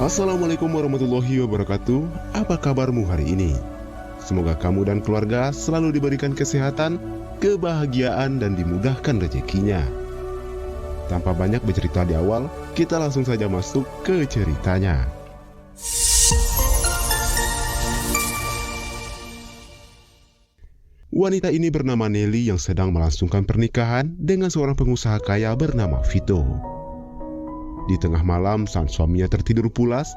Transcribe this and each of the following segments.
Assalamualaikum warahmatullahi wabarakatuh. Apa kabarmu hari ini? Semoga kamu dan keluarga selalu diberikan kesehatan, kebahagiaan, dan dimudahkan rezekinya. Tanpa banyak bercerita di awal, kita langsung saja masuk ke ceritanya. Wanita ini bernama Nelly yang sedang melangsungkan pernikahan dengan seorang pengusaha kaya bernama Vito. Di tengah malam saat suaminya tertidur pulas,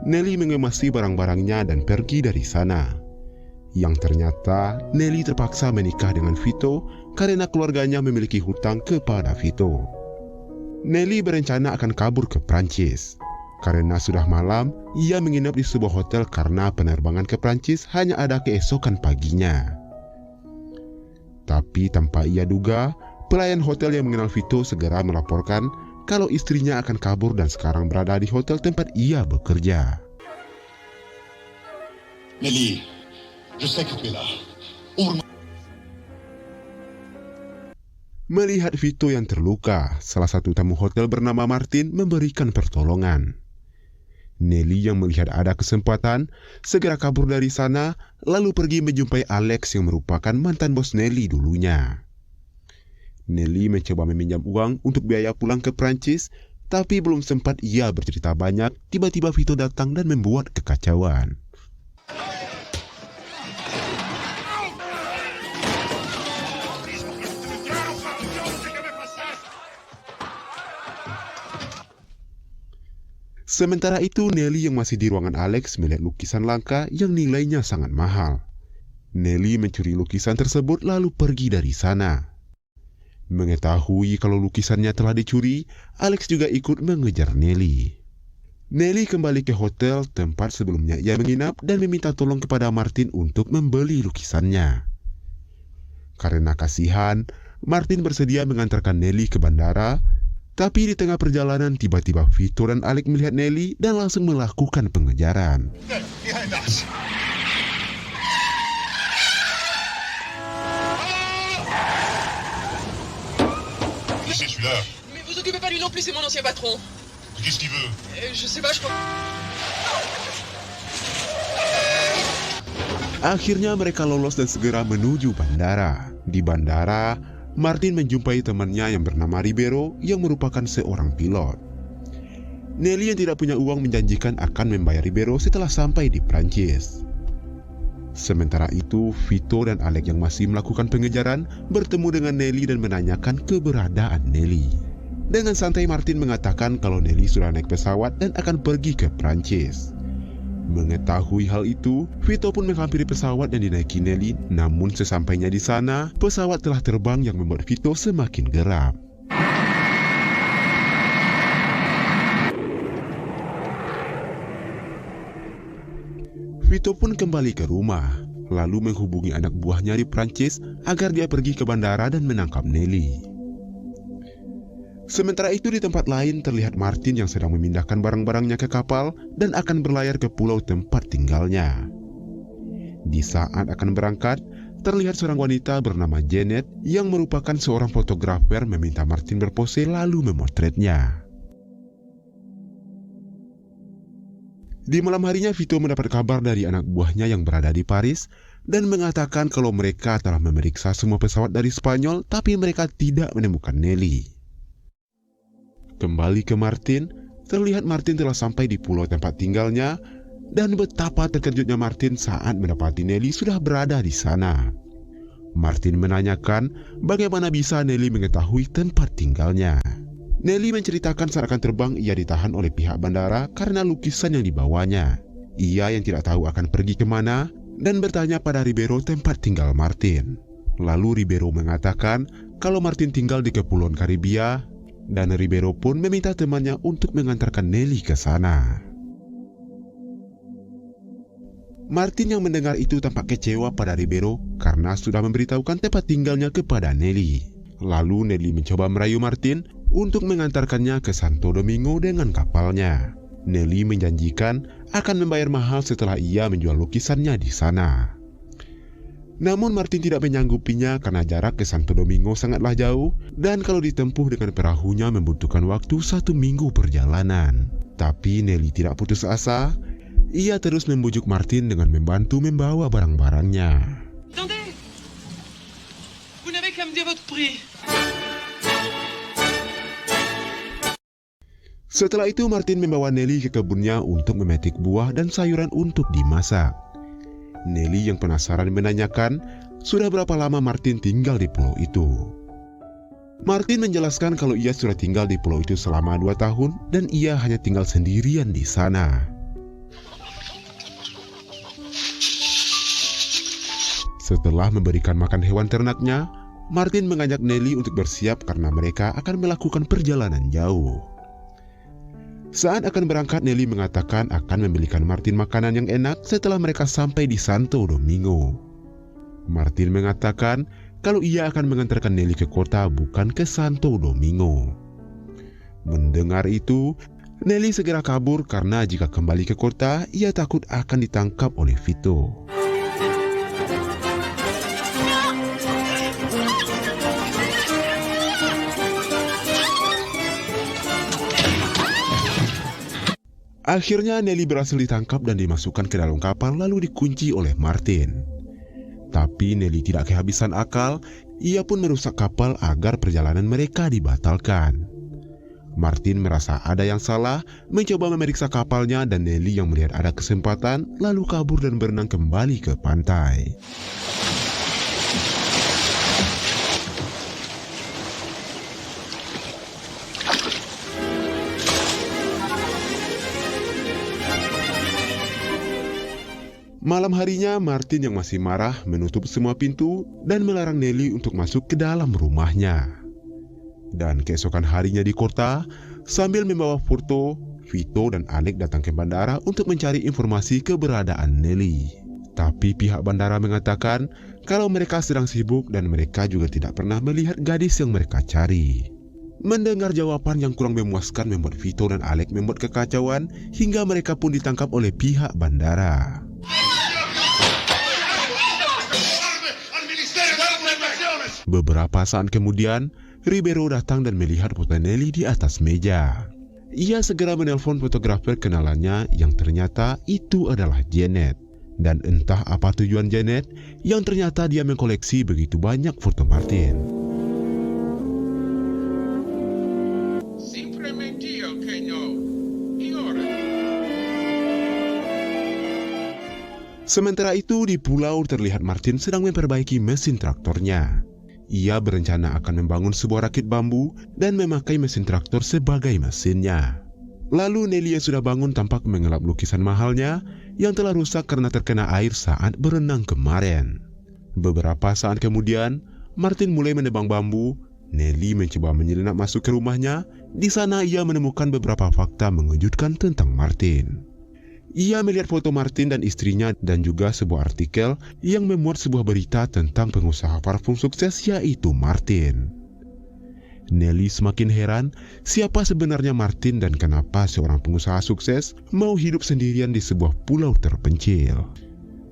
Nelly mengemasi barang-barangnya dan pergi dari sana. Yang ternyata Nelly terpaksa menikah dengan Vito karena keluarganya memiliki hutang kepada Vito. Nelly berencana akan kabur ke Prancis. Karena sudah malam, ia menginap di sebuah hotel karena penerbangan ke Prancis hanya ada keesokan paginya. Tapi tanpa ia duga, pelayan hotel yang mengenal Vito segera melaporkan kalau istrinya akan kabur dan sekarang berada di hotel tempat ia bekerja. Nelly, je sais que tu es là. Ouvre-moi. Melihat Vito yang terluka, salah satu tamu hotel bernama Martin memberikan pertolongan. Nelly yang melihat ada kesempatan, segera kabur dari sana, lalu pergi menjumpai Alex yang merupakan mantan bos Nelly dulunya. Nelly mencoba meminjam uang untuk biaya pulang ke Prancis, tapi belum sempat ia bercerita banyak, tiba-tiba Vito datang dan membuat kekacauan. Sementara itu, Nelly yang masih di ruangan Alex melihat lukisan langka yang nilainya sangat mahal. Nelly mencuri lukisan tersebut lalu pergi dari sana. Mengetahui kalau lukisannya telah dicuri, Alex juga ikut mengejar Nelly. Nelly kembali ke hotel tempat sebelumnya ia menginap dan meminta tolong kepada Martin untuk membeli lukisannya. Karena kasihan, Martin bersedia mengantarkan Nelly ke bandara, tapi di tengah perjalanan tiba-tiba Vito dan Alex melihat Nelly dan langsung melakukan pengejaran. C'est celui-là. Mais vous occupez pas lui non plus, c'est mon ancien patron. Qu'est-ce qu'il veut? Je sais pas, je crois. Akhirnya mereka lolos dan segera menuju bandara. Di bandara, Martin menjumpai temannya yang bernama Ribeiro yang merupakan seorang pilot. Nelly yang tidak punya uang menjanjikan akan membayar Ribeiro setelah sampai di Prancis. Sementara itu, Vito dan Alex yang masih melakukan pengejaran bertemu dengan Nelly dan menanyakan keberadaan Nelly. Dengan santai Martin mengatakan kalau Nelly sudah naik pesawat dan akan pergi ke Prancis. Mengetahui hal itu, Vito pun menghampiri pesawat yang dinaiki Nelly, namun sesampainya di sana, pesawat telah terbang yang membuat Vito semakin geram. Vito pun kembali ke rumah, lalu menghubungi anak buahnya di Prancis agar dia pergi ke bandara dan menangkap Nelly. Sementara itu di tempat lain terlihat Martin yang sedang memindahkan barang-barangnya ke kapal dan akan berlayar ke pulau tempat tinggalnya. Di saat akan berangkat, terlihat seorang wanita bernama Janet yang merupakan seorang fotografer meminta Martin berpose lalu memotretnya. Di malam harinya Vito mendapat kabar dari anak buahnya yang berada di Paris dan mengatakan kalau mereka telah memeriksa semua pesawat dari Spanyol tapi mereka tidak menemukan Nelly. Kembali ke Martin, terlihat Martin telah sampai di pulau tempat tinggalnya dan betapa terkejutnya Martin saat mendapati Nelly sudah berada di sana. Martin menanyakan bagaimana bisa Nelly mengetahui tempat tinggalnya. Nelly menceritakan saat akan terbang ia ditahan oleh pihak bandara karena lukisan yang dibawanya. Ia yang tidak tahu akan pergi kemana dan bertanya pada Ribeiro tempat tinggal Martin. Lalu Ribeiro mengatakan kalau Martin tinggal di Kepulauan Karibia dan Ribeiro pun meminta temannya untuk mengantarkan Nelly ke sana. Martin yang mendengar itu tampak kecewa pada Ribeiro karena sudah memberitahukan tempat tinggalnya kepada Nelly. Lalu Nelly mencoba merayu Martin untuk mengantarkannya ke Santo Domingo dengan kapalnya. Nelly menjanjikan akan membayar mahal setelah ia menjual lukisannya di sana. Namun Martin tidak menyanggupinya karena jarak ke Santo Domingo sangatlah jauh dan kalau ditempuh dengan perahunya membutuhkan waktu 1 minggu perjalanan. Tapi Nelly tidak putus asa. Ia terus membujuk Martin dengan membantu membawa barang-barangnya. Attendez. Vous n'avez qu'à me dire votre prix. Setelah itu Martin membawa Nelly ke kebunnya untuk memetik buah dan sayuran untuk dimasak. Nelly yang penasaran menanyakan sudah berapa lama Martin tinggal di pulau itu. Martin menjelaskan kalau ia sudah tinggal di pulau itu selama 2 tahun dan ia hanya tinggal sendirian di sana. Setelah memberikan makan hewan ternaknya, Martin mengajak Nelly untuk bersiap karena mereka akan melakukan perjalanan jauh. Saat akan berangkat, Nelly mengatakan akan membelikan Martin makanan yang enak setelah mereka sampai di Santo Domingo. Martin mengatakan kalau ia akan mengantarkan Nelly ke kota, bukan ke Santo Domingo. Mendengar itu, Nelly segera kabur karena jika kembali ke kota, ia takut akan ditangkap oleh Vito. Akhirnya Nelly berhasil ditangkap dan dimasukkan ke dalam kapal lalu dikunci oleh Martin. Tapi Nelly tidak kehabisan akal, ia pun merusak kapal agar perjalanan mereka dibatalkan. Martin merasa ada yang salah, mencoba memeriksa kapalnya dan Nelly yang melihat ada kesempatan lalu kabur dan berenang kembali ke pantai. Malam harinya, Martin yang masih marah menutup semua pintu dan melarang Nelly untuk masuk ke dalam rumahnya. Dan keesokan harinya di kota, sambil membawa foto, Vito dan Alec datang ke bandara untuk mencari informasi keberadaan Nelly. Tapi pihak bandara mengatakan kalau mereka sedang sibuk dan mereka juga tidak pernah melihat gadis yang mereka cari. Mendengar jawaban yang kurang memuaskan membuat Vito dan Alec membuat kekacauan hingga mereka pun ditangkap oleh pihak bandara. Beberapa saat kemudian, Ribeiro datang dan melihat foto Nelly di atas meja. Ia segera menelpon fotografer kenalannya yang ternyata itu adalah Janet. Dan entah apa tujuan Janet yang ternyata dia mengkoleksi begitu banyak foto Martin. Sementara itu di pulau terlihat Martin sedang memperbaiki mesin traktornya. Ia berencana akan membangun sebuah rakit bambu dan memakai mesin traktor sebagai mesinnya. Lalu Nelly yang sudah bangun tampak mengelap lukisan mahalnya yang telah rusak karena terkena air saat berenang kemarin. Beberapa saat kemudian, Martin mulai menebang bambu. Nelly mencoba menyelinap masuk ke rumahnya. Di sana ia menemukan beberapa fakta mengejutkan tentang Martin. Ia melihat foto Martin dan istrinya dan juga sebuah artikel yang memuat sebuah berita tentang pengusaha parfum sukses yaitu Martin. Nelly semakin heran siapa sebenarnya Martin dan kenapa seorang pengusaha sukses mau hidup sendirian di sebuah pulau terpencil.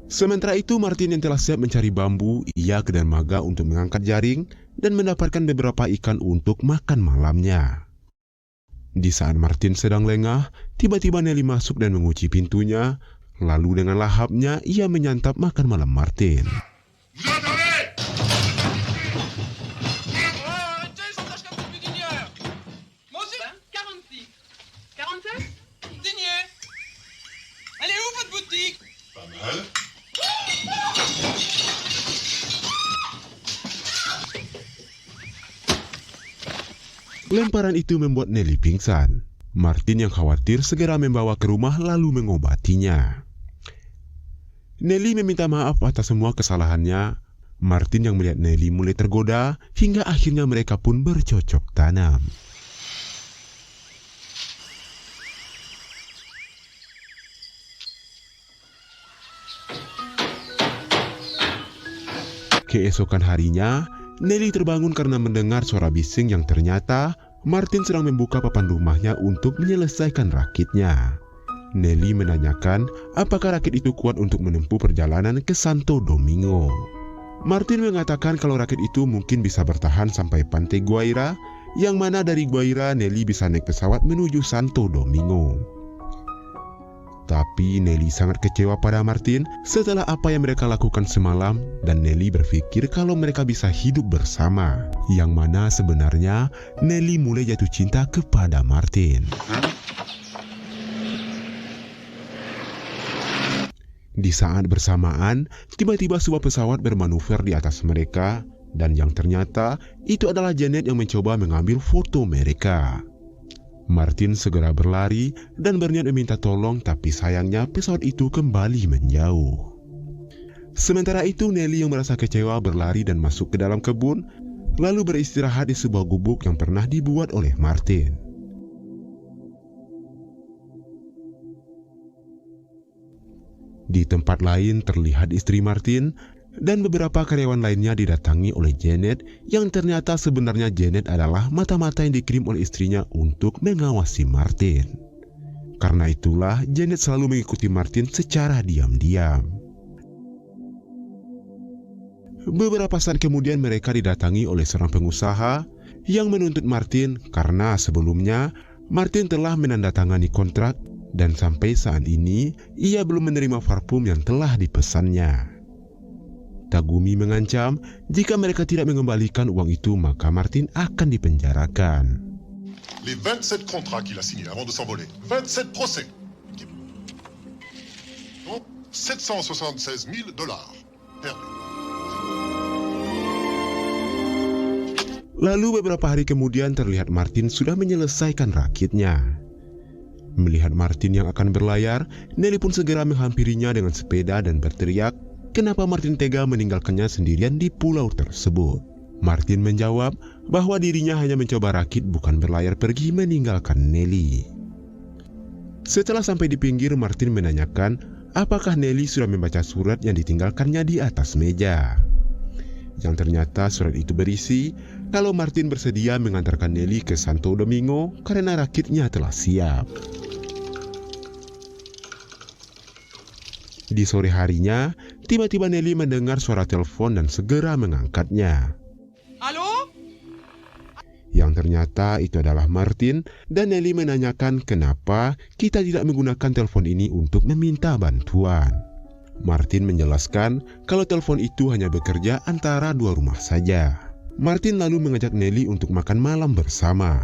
Sementara itu Martin yang telah siap mencari bambu, ia ke dermaga untuk mengangkat jaring dan mendapatkan beberapa ikan untuk makan malamnya. Di saat Martin sedang lengah, tiba-tiba Nelly masuk dan mengunci pintunya. Lalu dengan lahapnya, ia menyantap makan malam Martin. Lemparan itu membuat Nelly pingsan. Martin yang khawatir segera membawa ke rumah lalu mengobatinya. Nelly meminta maaf atas semua kesalahannya. Martin yang melihat Nelly mulai tergoda hingga akhirnya mereka pun bercocok tanam. Keesokan harinya, Nelly terbangun karena mendengar suara bising yang ternyata Martin sedang membuka papan rumahnya untuk menyelesaikan rakitnya. Nelly menanyakan apakah rakit itu kuat untuk menempuh perjalanan ke Santo Domingo. Martin mengatakan kalau rakit itu mungkin bisa bertahan sampai Pantai Guaira yang mana dari Guaira Nelly bisa naik pesawat menuju Santo Domingo. Tapi Nelly sangat kecewa pada Martin setelah apa yang mereka lakukan semalam, dan Nelly berpikir kalau mereka bisa hidup bersama, yang mana sebenarnya Nelly mulai jatuh cinta kepada Martin. Di saat bersamaan, tiba-tiba sebuah pesawat bermanuver di atas mereka, dan yang ternyata itu adalah Janet yang mencoba mengambil foto mereka. Martin segera berlari dan berniat meminta tolong, tapi sayangnya pesawat itu kembali menjauh. Sementara itu Nelly yang merasa kecewa berlari dan masuk ke dalam kebun, lalu beristirahat di sebuah gubuk yang pernah dibuat oleh Martin. Di tempat lain terlihat istri Martin dan beberapa karyawan lainnya didatangi oleh Janet, yang ternyata sebenarnya Janet adalah mata-mata yang dikirim oleh istrinya untuk mengawasi Martin. Karena itulah Janet selalu mengikuti Martin secara diam-diam. Beberapa saat kemudian mereka didatangi oleh seorang pengusaha yang menuntut Martin karena sebelumnya Martin telah menandatangani kontrak dan sampai saat ini ia belum menerima parfum yang telah dipesannya. Tagumi mengancam jika mereka tidak mengembalikan uang itu maka Martin akan dipenjarakan. Les 27 contrats qu'il a signés avant de s'envoler. 27 procès. Donc, $776 000 perdus. Lalu beberapa hari kemudian terlihat Martin sudah menyelesaikan rakitnya. Melihat Martin yang akan berlayar, Nelly pun segera menghampirinya dengan sepeda dan berteriak, kenapa Martin tega meninggalkannya sendirian di pulau tersebut. Martin menjawab bahwa dirinya hanya mencoba rakit bukan berlayar pergi meninggalkan Nelly. Setelah sampai di pinggir, Martin menanyakan apakah Nelly sudah membaca surat yang ditinggalkannya di atas meja. Yang ternyata surat itu berisi kalau Martin bersedia mengantarkan Nelly ke Santo Domingo karena rakitnya telah siap. Di sore harinya, tiba-tiba Nelly mendengar suara telepon dan segera mengangkatnya. Halo? Yang ternyata itu adalah Martin, dan Nelly menanyakan kenapa kita tidak menggunakan telepon ini untuk meminta bantuan. Martin menjelaskan kalau telepon itu hanya bekerja antara dua rumah saja. Martin lalu mengajak Nelly untuk makan malam bersama.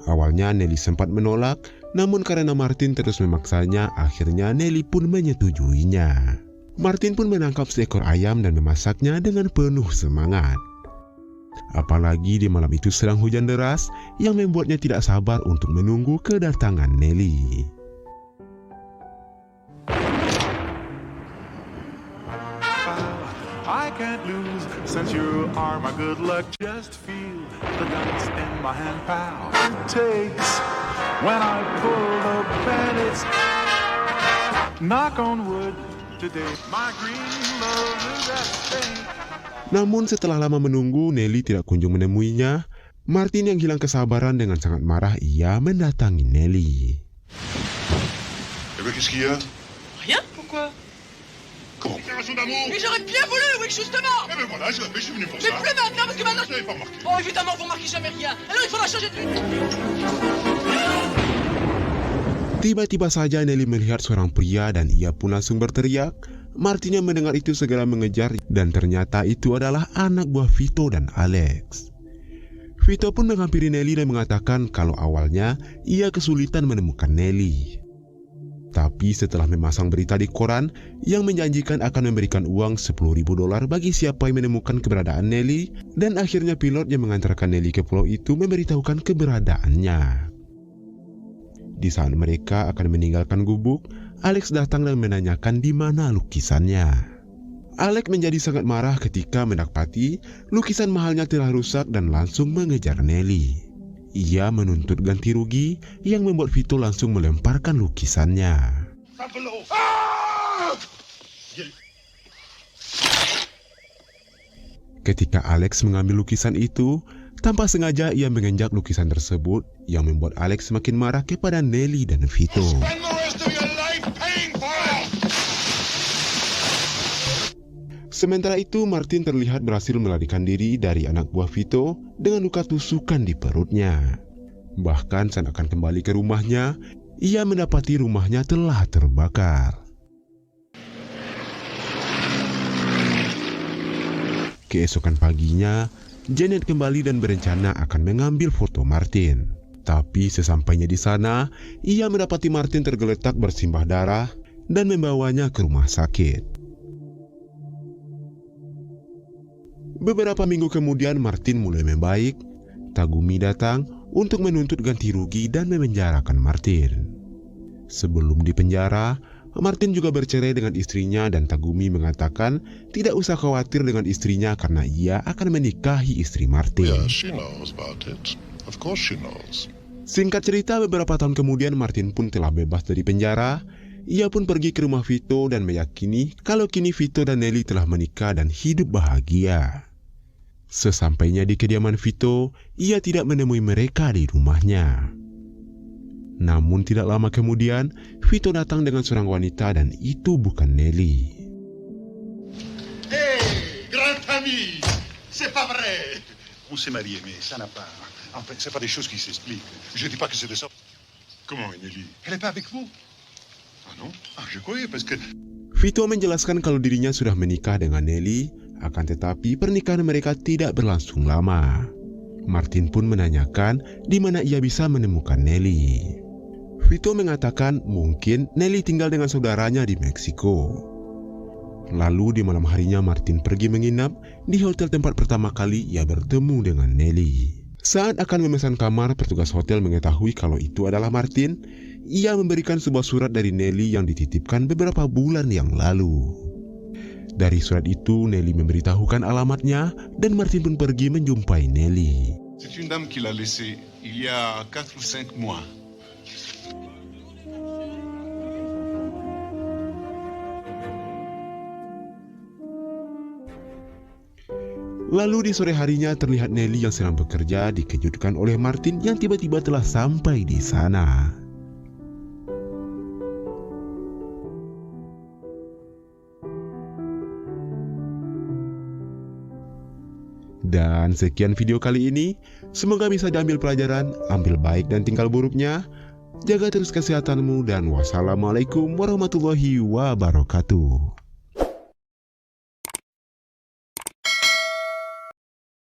Awalnya Nelly sempat menolak, namun karena Martin terus memaksanya, akhirnya Nelly pun menyetujuinya. Martin pun menangkap seekor ayam dan memasaknya dengan penuh semangat. Apalagi di malam itu sedang hujan deras yang membuatnya tidak sabar untuk menunggu kedatangan Nelly. I can't lose since you are my good luck. Just feel the dice in my hand, pal. It takes when I pull the bandits. Knock on wood today. My green love is at stake. Namun setelah lama menunggu, Nelly tidak kunjung menemuinya. Martin yang hilang kesabaran dengan sangat marah, ia mendatangi Nelly. Eh bien, qu'est-ce qu'il y a? Rien? Pourquoi? Comment? Déclaration d'amour! Mais j'aurais bien voulu, oui, justement! Eh bien voilà, je suis venu pour Mais ça. plus maintenant, parce que maintenant... Je n'avais pas remarqué. Oh, évidemment, vous remarquez jamais rien. Alors il faudra changer de... Tiba-tiba saja Nelly melihat seorang pria dan ia pun langsung berteriak. Martin yang mendengar itu segera mengejar dan ternyata itu adalah anak buah Vito dan Alex. Vito pun menghampiri Nelly dan mengatakan kalau awalnya ia kesulitan menemukan Nelly. Tapi setelah memasang berita di koran yang menjanjikan akan memberikan uang $10.000 bagi siapa yang menemukan keberadaan Nelly, dan akhirnya pilot yang mengantarkan Nelly ke pulau itu memberitahukan keberadaannya. Di saat mereka akan meninggalkan gubuk, Alex datang dan menanyakan di mana lukisannya. Alex menjadi sangat marah ketika mendapati lukisan mahalnya telah rusak dan langsung mengejar Nelly. Ia menuntut ganti rugi yang membuat Vito langsung melemparkan lukisannya. Ketika Alex mengambil lukisan itu, tanpa sengaja ia menginjak lukisan tersebut yang membuat Alex semakin marah kepada Nelly dan Vito. Sementara itu, Martin terlihat berhasil melarikan diri dari anak buah Vito dengan luka tusukan di perutnya. Bahkan saat akan kembali ke rumahnya, ia mendapati rumahnya telah terbakar. Keesokan paginya, Janet kembali dan berencana akan mengambil foto Martin. Tapi sesampainya di sana, ia mendapati Martin tergeletak bersimbah darah dan membawanya ke rumah sakit. Beberapa minggu kemudian Martin mulai membaik. Tagumi datang untuk menuntut ganti rugi dan memenjarakan Martin. Sebelum dipenjara, Martin juga bercerai dengan istrinya dan Tagumi mengatakan tidak usah khawatir dengan istrinya karena ia akan menikahi istri Martin. Yeah, she knows about it. Of course she knows. Singkat cerita, beberapa tahun kemudian Martin pun telah bebas dari penjara. Ia pun pergi ke rumah Vito dan meyakini kalau kini Vito dan Nelly telah menikah dan hidup bahagia. Sesampainya di kediaman Vito, ia tidak menemui mereka di rumahnya. Namun tidak lama kemudian, Vito datang dengan seorang wanita dan itu bukan Nelly. Hey, grand ami, c'est pas vrai. On s'est mariés, mais ça n'a pas... En fait, c'est pas des choses qui s'expliquent. Je dis pas que c'était ça. Comment, Nelly? Elle est pas avec vous? Ah non? Ah, je croyais parce que... Vito menjelaskan kalau dirinya sudah menikah dengan Nelly, akan tetapi pernikahan mereka tidak berlangsung lama. Martin pun menanyakan di mana ia bisa menemukan Nelly. Vito mengatakan mungkin Nelly tinggal dengan saudaranya di Meksiko. Lalu di malam harinya Martin pergi menginap di hotel tempat pertama kali ia bertemu dengan Nelly. Saat akan memesan kamar, petugas hotel mengetahui kalau itu adalah Martin. Ia memberikan sebuah surat dari Nelly yang dititipkan beberapa bulan yang lalu. Dari surat itu, Nelly memberitahukan alamatnya dan Martin pun pergi menjumpai Nelly. C'est une dame qui l'a laissé il y a 4 ou 5 mois. Lalu di sore harinya terlihat Nelly yang sedang bekerja dikejutkan oleh Martin yang tiba-tiba telah sampai di sana. Dan sekian video kali ini, semoga bisa diambil pelajaran, ambil baik dan tinggal buruknya. Jaga terus kesehatanmu dan wassalamualaikum warahmatullahi wabarakatuh.